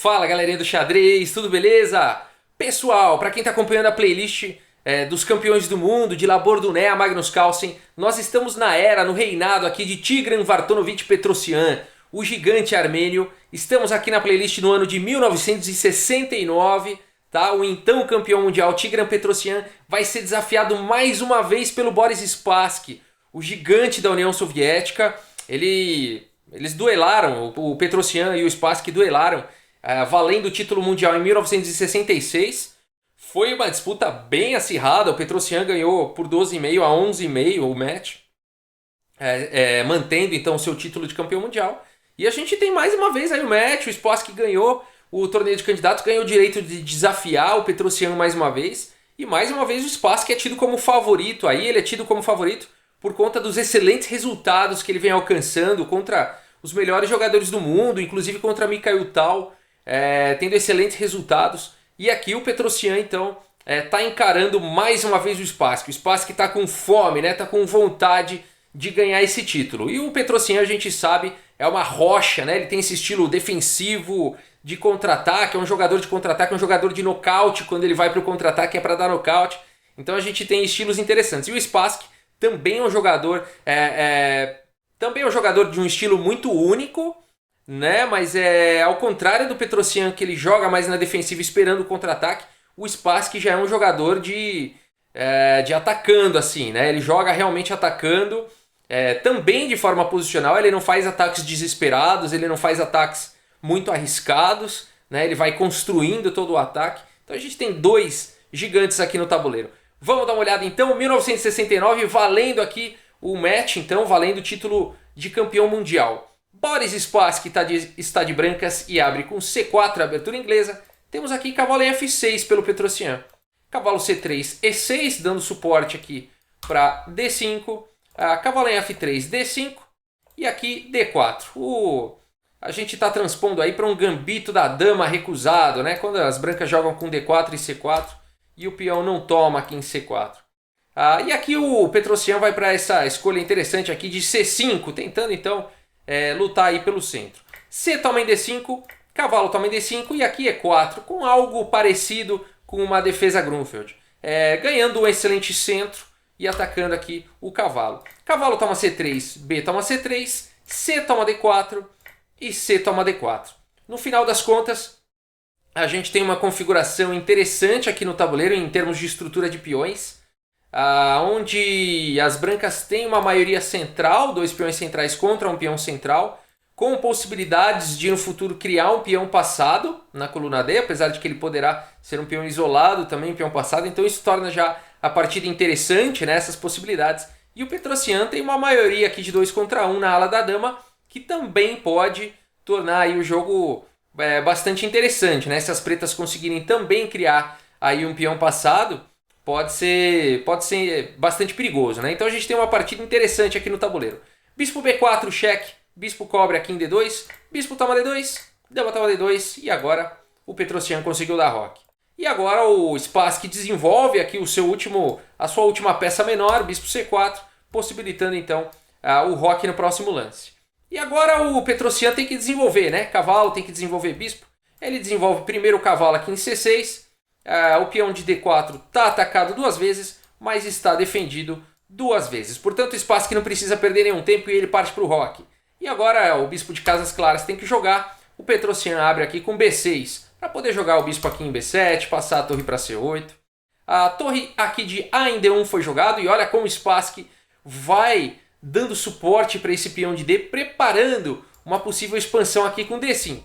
Fala galerinha do xadrez, tudo beleza? Pessoal, para quem está acompanhando a playlist dos campeões do mundo, de Labor Duné a Magnus Carlsen, nós estamos no reinado aqui de Tigran Vartonovich Petrosyan, o gigante armênio. Estamos aqui na playlist no ano de 1969, tá? O então campeão mundial Tigran Petrosyan vai ser desafiado mais uma vez pelo Boris Spassky, o gigante da União Soviética. Eles duelaram, o Petrosyan e o Spassky duelaram, valendo o título mundial em 1966. Foi uma disputa bem acirrada, o Petrosyan ganhou por 12,5 a 11,5 o match, mantendo então o seu título de campeão mundial. E a gente tem mais uma vez aí o match, o Spassky ganhou o torneio de candidatos, ganhou o direito de desafiar o Petrosyan mais uma vez. E mais uma vez o Spassky é tido como favorito, ele é tido como favorito por conta dos excelentes resultados que ele vem alcançando contra os melhores jogadores do mundo, inclusive contra Mikhail Tal, tendo excelentes resultados. E aqui o Petrosyan então está encarando mais uma vez o Spassky. O Spassky está com fome, está com vontade de ganhar esse título. E o Petrosyan, a gente sabe, é uma rocha, ele tem esse estilo defensivo de contra-ataque, é um jogador de contra-ataque, é um jogador de nocaute. Quando ele vai para o contra-ataque é para dar nocaute. Então a gente tem estilos interessantes. E o Spassky também é um jogador, de um estilo muito único, mas ao contrário do Petrosyan, que ele joga mais na defensiva esperando o contra-ataque, o Spassky já é um jogador de atacando assim, ele joga realmente atacando, também de forma posicional. Ele não faz ataques desesperados, ele não faz ataques muito arriscados, ele vai construindo todo o ataque. Então a gente tem dois gigantes aqui no tabuleiro. Vamos dar uma olhada então, 1969, valendo aqui o match, então, valendo o título de campeão mundial. Boris Spassky está de brancas e abre com C4, a abertura inglesa. Temos aqui cavalo em F6 pelo Petrosyan. Cavalo C3, E6, dando suporte aqui para D5. Cavalo em F3, D5 e aqui D4. A gente está transpondo aí para um gambito da dama recusado, quando as brancas jogam com D4 e C4 e o peão não toma aqui em C4. E aqui o Petrosyan vai para essa escolha interessante aqui de C5, tentando então lutar aí pelo centro. C toma em D5, cavalo toma em D5 e aqui E4, com algo parecido com uma defesa Grunfeld. Ganhando um excelente centro e atacando aqui o cavalo. Cavalo toma C3, B toma C3, C toma D4 e C toma D4. No final das contas, a gente tem uma configuração interessante aqui no tabuleiro em termos de estrutura de peões, onde as brancas têm uma maioria central, dois peões centrais contra um peão central, com possibilidades de no futuro criar um peão passado na coluna D, apesar de que ele poderá ser um peão isolado também, um peão passado. Então isso torna já a partida interessante, essas possibilidades. E o Petrosyan tem uma maioria aqui de 2 contra 1 na ala da dama, que também pode tornar aí o jogo bastante interessante, Se as pretas conseguirem também criar aí um peão passado, pode ser bastante perigoso, Então a gente tem uma partida interessante aqui no tabuleiro. Bispo B4, cheque. Bispo cobre aqui em D2. Bispo toma D2. Dama toma D2. E agora o Petrosyan conseguiu dar roque. E agora o Spassky desenvolve aqui a sua última peça menor, bispo C4, possibilitando então o roque no próximo lance. E agora o Petrosyan tem que desenvolver, Cavalo tem que desenvolver bispo. Ele desenvolve primeiro o cavalo aqui em C6. O peão de D4 está atacado 2 vezes, mas está defendido 2 vezes. Portanto, o Spassky não precisa perder nenhum tempo e ele parte para o roque. E agora o bispo de casas claras tem que jogar. O Petrosyan abre aqui com B6 para poder jogar o bispo aqui em B7, passar a torre para C8. A torre aqui de A em D1 foi jogado e olha como o Spassky vai dando suporte para esse peão de D, preparando uma possível expansão aqui com D5.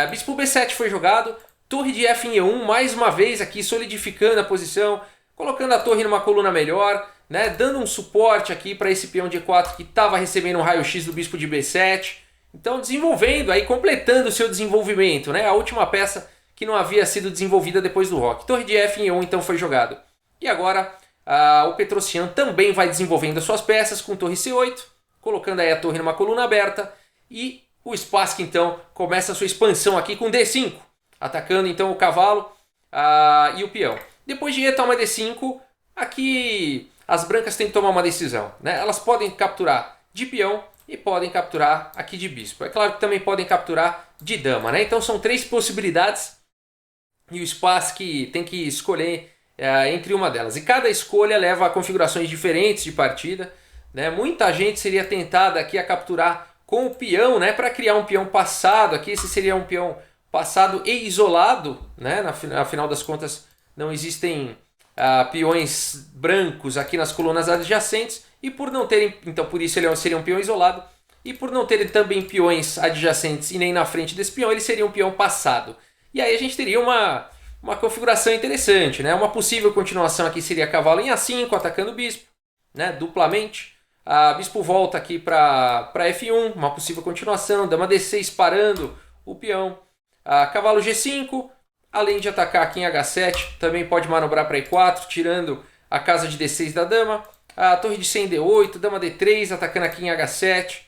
Bispo B7 foi jogado, torre de F em E1, mais uma vez aqui solidificando a posição, colocando a torre numa coluna melhor, dando um suporte aqui para esse peão de E4 que estava recebendo um raio-x do bispo de B7. Então desenvolvendo, aí completando o seu desenvolvimento, a última peça que não havia sido desenvolvida depois do roque. Torre de F em E1 então foi jogado. E agora o Petrosyan também vai desenvolvendo as suas peças com torre C8, colocando aí a torre numa coluna aberta. E o Spassky então começa a sua expansão aqui com D5, atacando então o cavalo e o peão. Depois de E toma D5, aqui as brancas têm que tomar uma decisão. Elas podem capturar de peão e podem capturar aqui de bispo. É claro que também podem capturar de dama, né? Então são 3 possibilidades e o Spassky tem que escolher entre uma delas. E cada escolha leva a configurações diferentes de partida, né? Muita gente seria tentada aqui a capturar com o peão, né? Para criar um peão passado. Aqui esse seria um peão passado e isolado, né? Afinal das contas não existem peões brancos aqui nas colunas adjacentes. E por não terem, então por isso ele seria um peão isolado. E por não terem também peões adjacentes e nem na frente desse peão, ele seria um peão passado. E aí a gente teria uma configuração interessante, né? Uma possível continuação aqui seria cavalo em A5, atacando o bispo, né? Duplamente. Bispo volta aqui para F1, uma possível continuação. Dama D6 parando o peão. Cavalo G5, além de atacar aqui em H7, também pode manobrar para E4, tirando a casa de D6 da dama. Torre de C em D8, dama D3, atacando aqui em H7.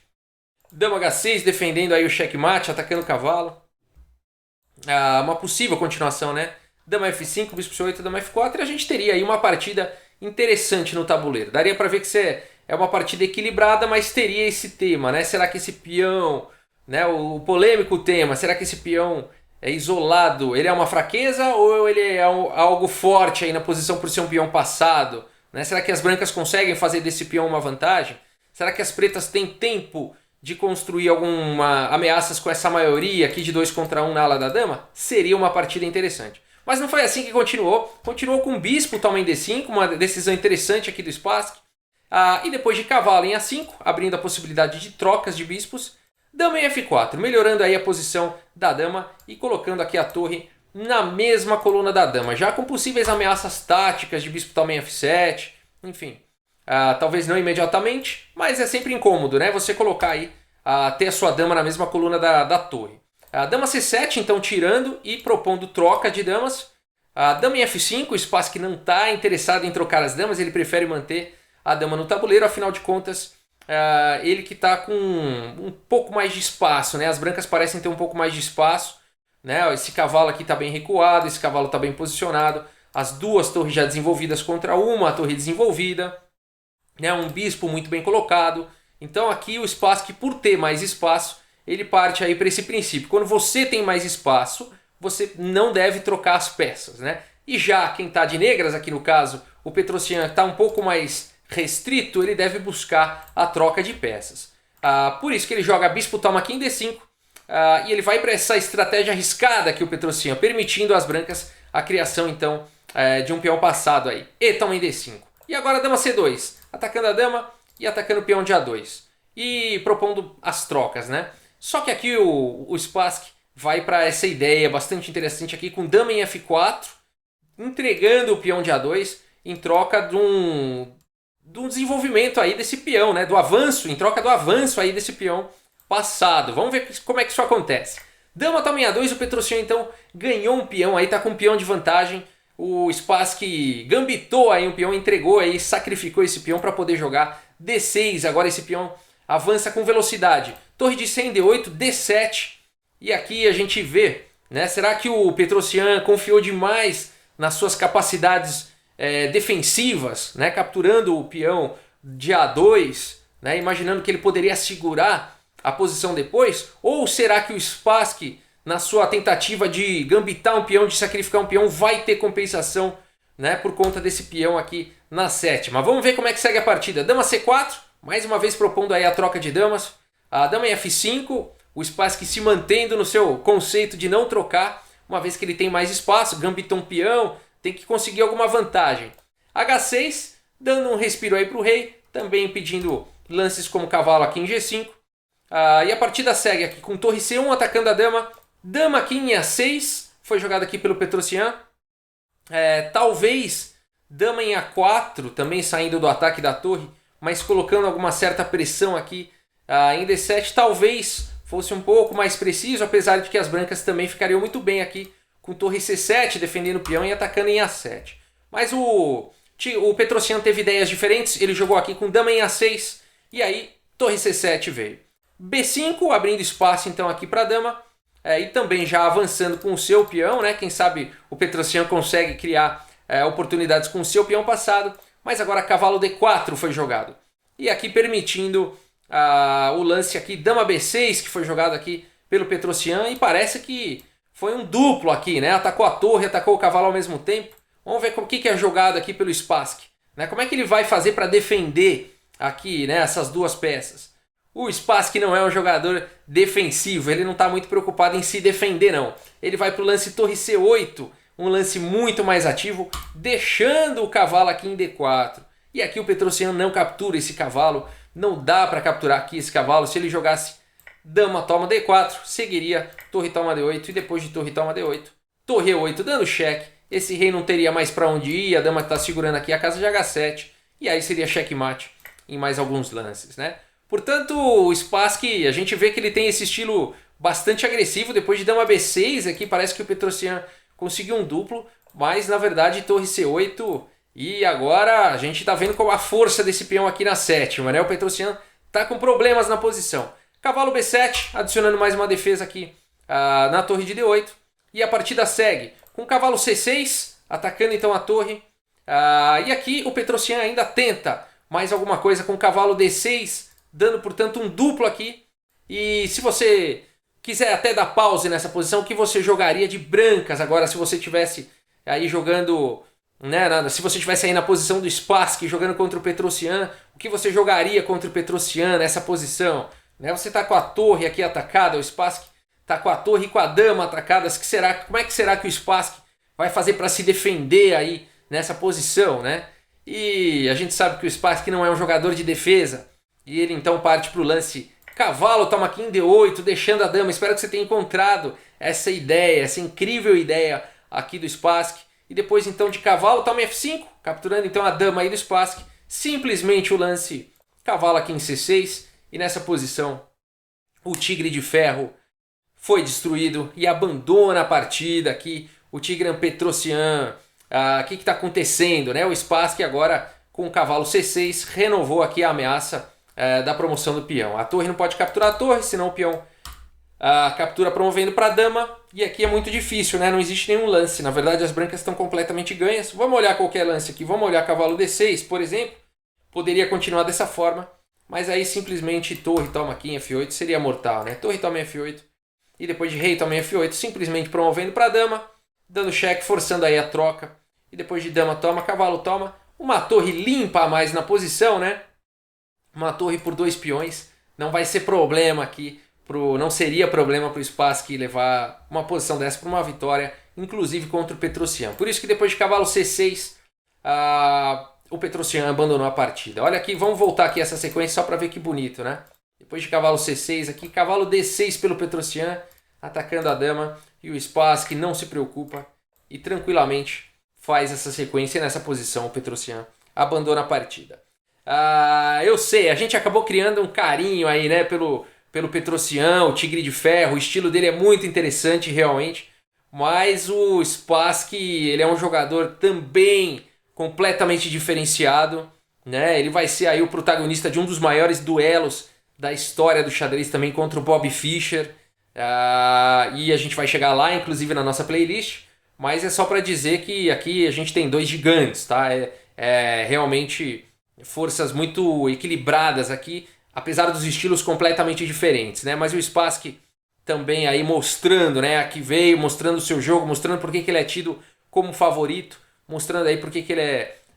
Dama H6, defendendo aí o checkmate, atacando o cavalo. Uma possível continuação, né? Dama F5, bispo C8, dama F4. E a gente teria aí uma partida interessante no tabuleiro. Daria para ver que é uma partida equilibrada, mas teria esse tema, né? Será que esse peão, né? O polêmico tema, será que esse peão é isolado? Ele é uma fraqueza ou ele é algo forte aí na posição por ser um peão passado? Né? Será que as brancas conseguem fazer desse peão uma vantagem? Será que as pretas têm tempo de construir alguma ameaças com essa maioria aqui de 2 contra 1 na ala da dama? Seria uma partida interessante. Mas não foi assim que continuou. Continuou com o bispo toma em D5, uma decisão interessante aqui do Spassky. E depois de cavalo em A5, abrindo a possibilidade de trocas de bispos. Dama em F4, melhorando aí a posição da dama e colocando aqui a torre na mesma coluna da dama, já com possíveis ameaças táticas de bispo toma em F7, enfim. Talvez não imediatamente, mas é sempre incômodo, né? Você colocar aí, ter a sua dama na mesma coluna da torre. Dama C7, então tirando e propondo troca de damas. Dama em F5, o Spassky não está interessado em trocar as damas, ele prefere manter a dama no tabuleiro, afinal de contas, ele que está com um pouco mais de espaço, né? As brancas parecem ter um pouco mais de espaço, né? Esse cavalo aqui está bem recuado, esse cavalo está bem posicionado, as duas torres já desenvolvidas contra uma torre desenvolvida, né? Um bispo muito bem colocado. Então aqui o Spassky, por ter mais espaço, ele parte aí para esse princípio. Quando você tem mais espaço, você não deve trocar as peças, né? E já quem está de negras, aqui no caso, o Petrosyan está um pouco mais restrito, ele deve buscar a troca de peças. Por isso que ele joga bispo toma aqui em D5 e ele vai para essa estratégia arriscada que o Petrosyan, permitindo às brancas a criação então de um peão passado aí. E toma em D5. E agora dama C2, atacando a dama e atacando o peão de A2 e propondo as trocas, né? Só que aqui o Spassky vai para essa ideia bastante interessante aqui com dama em F4, entregando o peão de A2 em troca de um desenvolvimento aí desse peão, né? Do avanço, em troca do avanço aí desse peão passado. Vamos ver como é que isso acontece. Dama toma em A2, o Petrosyan então ganhou um peão aí, tá com um peão de vantagem. O Spassky gambitou aí um peão, entregou aí, sacrificou esse peão para poder jogar D6. Agora esse peão avança com velocidade. Torre de C em D8, D7. E aqui a gente vê, né? Será que o Petrosyan confiou demais nas suas capacidades defensivas, né? Capturando o peão de A2, né? Imaginando que ele poderia segurar a posição depois? Ou será que o Spassky, na sua tentativa de gambitar um peão, de sacrificar um peão, vai ter compensação, né? Por conta desse peão aqui na sétima? Vamos ver como é que segue a partida. Dama C4, mais uma vez propondo aí a troca de damas. A dama em F5, o Spassky se mantendo no seu conceito de não trocar, uma vez que ele tem mais espaço, gambitou um peão, tem que conseguir alguma vantagem. H6, dando um respiro aí para o rei, também pedindo lances como cavalo aqui em G5. E a partida segue aqui com torre C1 atacando a dama. Dama aqui em A6, foi jogada aqui pelo Petrosyan. Talvez dama em A4, também saindo do ataque da torre, mas colocando alguma certa pressão aqui em D7. Talvez fosse um pouco mais preciso, apesar de que as brancas também ficariam muito bem aqui com torre C7, defendendo o peão e atacando em A7. Mas o Petrosyan teve ideias diferentes, ele jogou aqui com dama em A6, e aí torre C7 veio. B5, abrindo espaço então aqui para a dama, e também já avançando com o seu peão, né? Quem sabe o Petrosyan consegue criar oportunidades com o seu peão passado, mas agora cavalo D4 foi jogado. E aqui permitindo o lance aqui, dama B6, que foi jogado aqui pelo Petrosian, e parece que foi um duplo aqui, né? Atacou a torre, atacou o cavalo ao mesmo tempo. Vamos ver o que é jogado aqui pelo Spassky, né? Como é que ele vai fazer para defender aqui, né, essas duas peças? O Spassky não é um jogador defensivo, ele não está muito preocupado em se defender não. Ele vai para o lance torre C8, um lance muito mais ativo, deixando o cavalo aqui em D4. E aqui o Petrosian não captura esse cavalo, não dá para capturar aqui esse cavalo. Se ele jogasse dama toma D4, seguiria torre toma D8 e depois de torre toma D8, torre E8 dando cheque. Esse rei não teria mais para onde ir, a dama está segurando aqui a casa de H7 e aí seria checkmate em mais alguns lances, né? Portanto, o Spassky, a gente vê que ele tem esse estilo bastante agressivo. Depois de dama B6 aqui, parece que o Petrosian conseguiu um duplo, mas na verdade torre C8, e agora a gente está vendo qual a força desse peão aqui na sétima, né? O Petrosian está com problemas na posição. Cavalo B7, adicionando mais uma defesa aqui na torre de D8, e a partida segue com cavalo C6, atacando então a torre, e aqui o Petrosian ainda tenta mais alguma coisa com cavalo D6, dando portanto um duplo aqui. E se você quiser até dar pause nessa posição, o que você jogaria de brancas agora se você tivesse aí jogando, né, se você tivesse aí na posição do Spassky jogando contra o Petrosian, o que você jogaria contra o Petrosian nessa posição? Né, você está com a torre aqui atacada, o Spassky está com a torre e com a dama atacadas. Como é que será que o Spassky vai fazer para se defender aí nessa posição, né? E a gente sabe que o Spassky não é um jogador de defesa. E ele então parte para o lance cavalo toma aqui em D8, deixando a dama. Espero que você tenha encontrado essa ideia, essa incrível ideia aqui do Spassky. E depois então de cavalo toma F5, capturando então a dama aí do Spassky. Simplesmente o lance cavalo aqui em C6. E nessa posição o tigre de ferro foi destruído e abandona a partida aqui. O Tigran Petrosian. O que está acontecendo, né? O Spassky agora com o cavalo C6 renovou aqui a ameaça da promoção do peão. A torre não pode capturar a torre, senão o peão captura promovendo para a dama. E aqui é muito difícil, né? Não existe nenhum lance. Na verdade as brancas estão completamente ganhas. Vamos olhar qualquer lance aqui. Vamos olhar cavalo D6, por exemplo. Poderia continuar dessa forma, mas aí simplesmente torre toma aqui em F8 seria mortal, né? Torre toma em F8 e depois de rei toma em F8, simplesmente promovendo para a dama, dando cheque, forçando aí a troca. E depois de dama toma, cavalo toma. Uma torre limpa a mais na posição, né? Uma torre por 2 peões. Não vai ser problema aqui. Não seria problema para o Spassky levar uma posição dessa para uma vitória, inclusive contra o Petrosian. Por isso que depois de cavalo C6, o Petrosian abandonou a partida. Olha aqui, vamos voltar aqui essa sequência só para ver que bonito, né? Depois de cavalo C6 aqui, cavalo D6 pelo Petrosian, atacando a dama. E o Spassky não se preocupa e tranquilamente faz essa sequência nessa posição. O Petrosian abandona a partida. Eu sei, a gente acabou criando um carinho aí, né, pelo Petrosian, o Tigre de Ferro. O estilo dele é muito interessante realmente, mas o Spassky, ele é um jogador também completamente diferenciado, né? Ele vai ser aí o protagonista de um dos maiores duelos da história do xadrez também contra o Bob Fischer. E a gente vai chegar lá, inclusive na nossa playlist, mas é só para dizer que aqui a gente tem 2 gigantes, tá? Realmente forças muito equilibradas aqui, apesar dos estilos completamente diferentes, né? Mas o Spassky também aí mostrando, né? Aqui veio mostrando o seu jogo, mostrando por que ele é tido como favorito, mostrando aí por que ele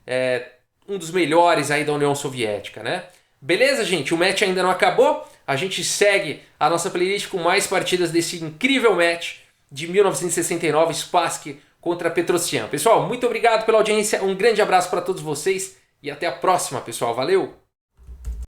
é um dos melhores aí da União Soviética, né? Beleza, gente? O match ainda não acabou. A gente segue a nossa playlist com mais partidas desse incrível match de 1969, Spassky contra Petrosian. Pessoal, muito obrigado pela audiência, um grande abraço para todos vocês e até a próxima, pessoal. Valeu!